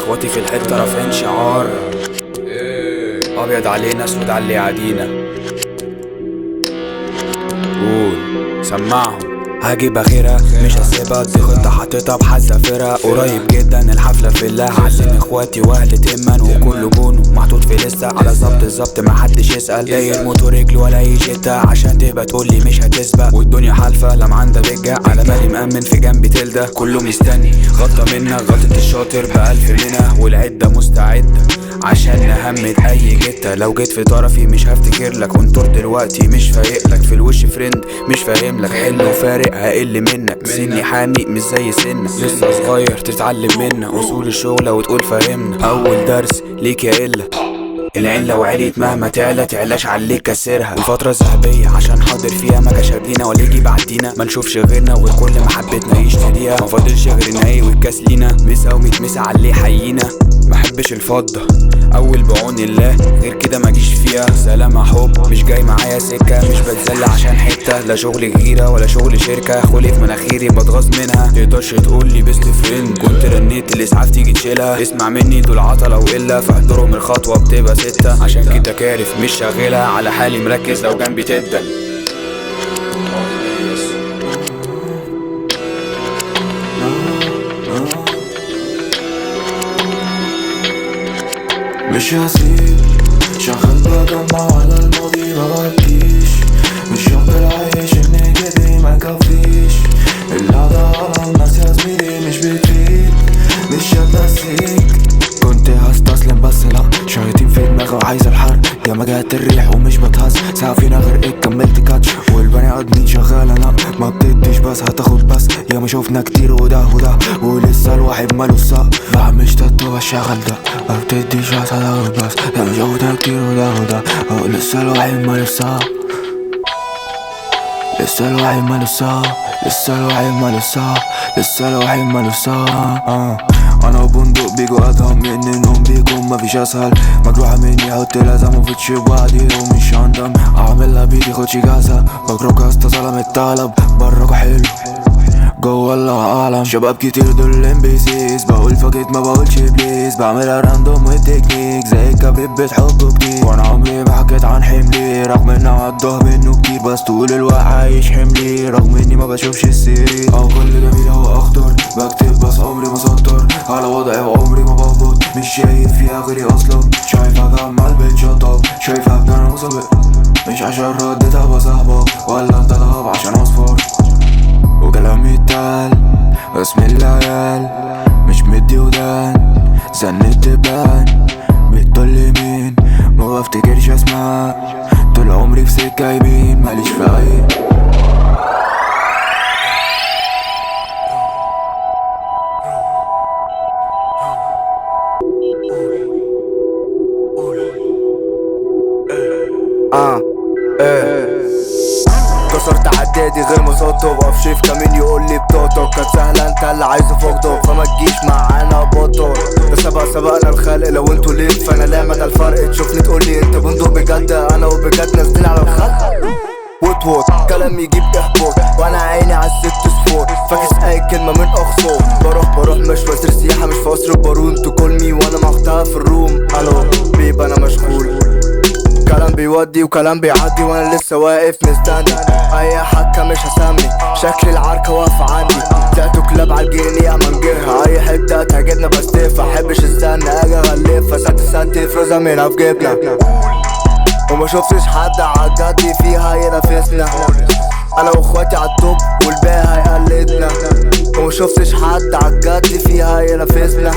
اخواتي في الحتة رافعين شعار ابيض علينا اسود على اللي يعادينا. قول سمعهم هجيب اخرها مش هسيبها، دي خطة حاططها بحذافيرها. قريب جدا الحفلة في الله، عازم اخواتي واهل تمن وكله بونو محطوط في لسه على ظبط الظبط محدش يسأل. داير موتو رجل ولا يجيتا عشان تبقى تقولي مش هتسبق، والدنيا حالفة لم عندها بجة على مالي مأمن في جنبي تلدة. كله مستني غلطة منك غلطة الشاطر بألف منها، والعدة مستعدة عشان نهمد اي جتة. لو جيت في طرفي مش هفتكر لك، وانطر دلوقتي مش فايق لك، في الوش فريند مش فاهم لك، حلو فارق هقل منك. سني حامي مش زي سنك، لسه صغير تتعلم منا اصول الشغلة وتقول فاهمنا. اول درس ليك يا إلا العين لو عليت مهما تعلى تعلاش عليك كسرها. الفترة الذهبية عشان حاضر فيها ما جاش قبلينا ولا يجي بعدينا، ما نشوفش غيرنا وغير كل محبتنا يشتريها. ما فاضلش غير النهاية والكاس لينا، مسا ومتمسا على اللي حيينا. محبش الفضة اول بعون الله، غير كده ما جيش فيها. سلام حب مش جاي معايا سكة، مش بتزل عشان حتة، لا شغل غيرة ولا شغل شركة. خلي في مناخيري بتغاظ منها، تقدرش تقولي بيست فريند. كنت رنيت الاسعاف تيجي تشيلها، اسمع مني دول عطلة وإلا فاحضرهم الخطوة بتبقى ستة. عشان كده كارف مش شاغلها على حالي مركز لو جنبي تبدل. مش هسيب شغال بجمع على الماضي مبكيش، مش يفضل عايش ان كده ما يكفيش. القعدة على الناس يا زميلي مش بتفيد، مش هتنسيك. كنت هستسلم بس لا، شياطين في دماغي وعايز الحرق. يا ما جات الريح ومش بتهز، ساعة فينا غرقت كملت كاتش. والبني ادمين شغالة لا ما بتديش بس هتاخد بس. يا ما شوفنا كتير وده ولسه الواحد ماله السق. بعمل تاتو بشغل ده ما بتديش بس هتاخد بس. يا ما شوفنا كتير وده لسه الواحد ماله السق. لسه الواحد ماله السق، لسه الواحد ماله السق، لسه الواحد ماله السق. انا وبندق بيجوا ادهم مني انهم بيكون مفيش اسهل. مجروحة مني حط لازم مفتش بوعدي ومش هندم. اعملها بيدي خدش جازة بجروك استا ظلم الطلب. براكوا حلو جوا الله اعلم. شباب كتير دول امبيسيز، بقول فاكت ما بقولش بليز. بعملها راندوم والتكنيك زي الكبريت بتحبه كتير. وانا عمري ما حكيت عن حملي رغم اني عدوه منه كتير. بس طول الوقت عايش حملي رغم اني ما بشوفش السرير. او كل جميل هو اخضر بكتب بس عمري ما سطر على وضعي وعمري ما بهبط. مش شايف فيها غيري اصلا، شايفها جمع البيت شطب، شايفها بجانا مسابق. مش عشان ردتها بصاحبك ولا انت تهب عشان اصفر. وكلامي اتقال اسم العيال مش مدي ودان، زنت تبان بتطل مين ما بفتكرش اسمها. طول عمري في سكة يمين ماليش في عين. كسرت عدادي غير مسطب، وقف شيف كمين يقولي بطاطا. كانت سهلة انت اللي عايزه فقده، فما تجيش معانا بطل. ده سبقنا الخلق لو انتوا ليه فانا لا مدى الفرق. تشوفني تقولي انت بندق بجد، انا وبجد نازلين على الخلق. ووت كلام يجيب احباط، وانا عيني على الست سبور. فاكس اي كلمة من اخصام، بروح مش وزير سياحة مش في قصر بارون. تكولمي وانا مقطعها في الروم. الو بيب انا مشغول، كلام بيودي وكلام بيعدي وانا لسه واقف مستني. اي حكة مش هسمي، شكل العركة واقفة عندي. تاتو كلاب عالجيني امنجرها، اي حتة تهاجمنا بستيف. احبش استنى اجي اغلفها، ستي فروزة منها في جبنا. وما شفتش حد عالجدي فيها ينافسنا. انا واخواتي عالتوب والباقي هيقلدنا. وما شفتش حد عالجدي فيها ينافسنا.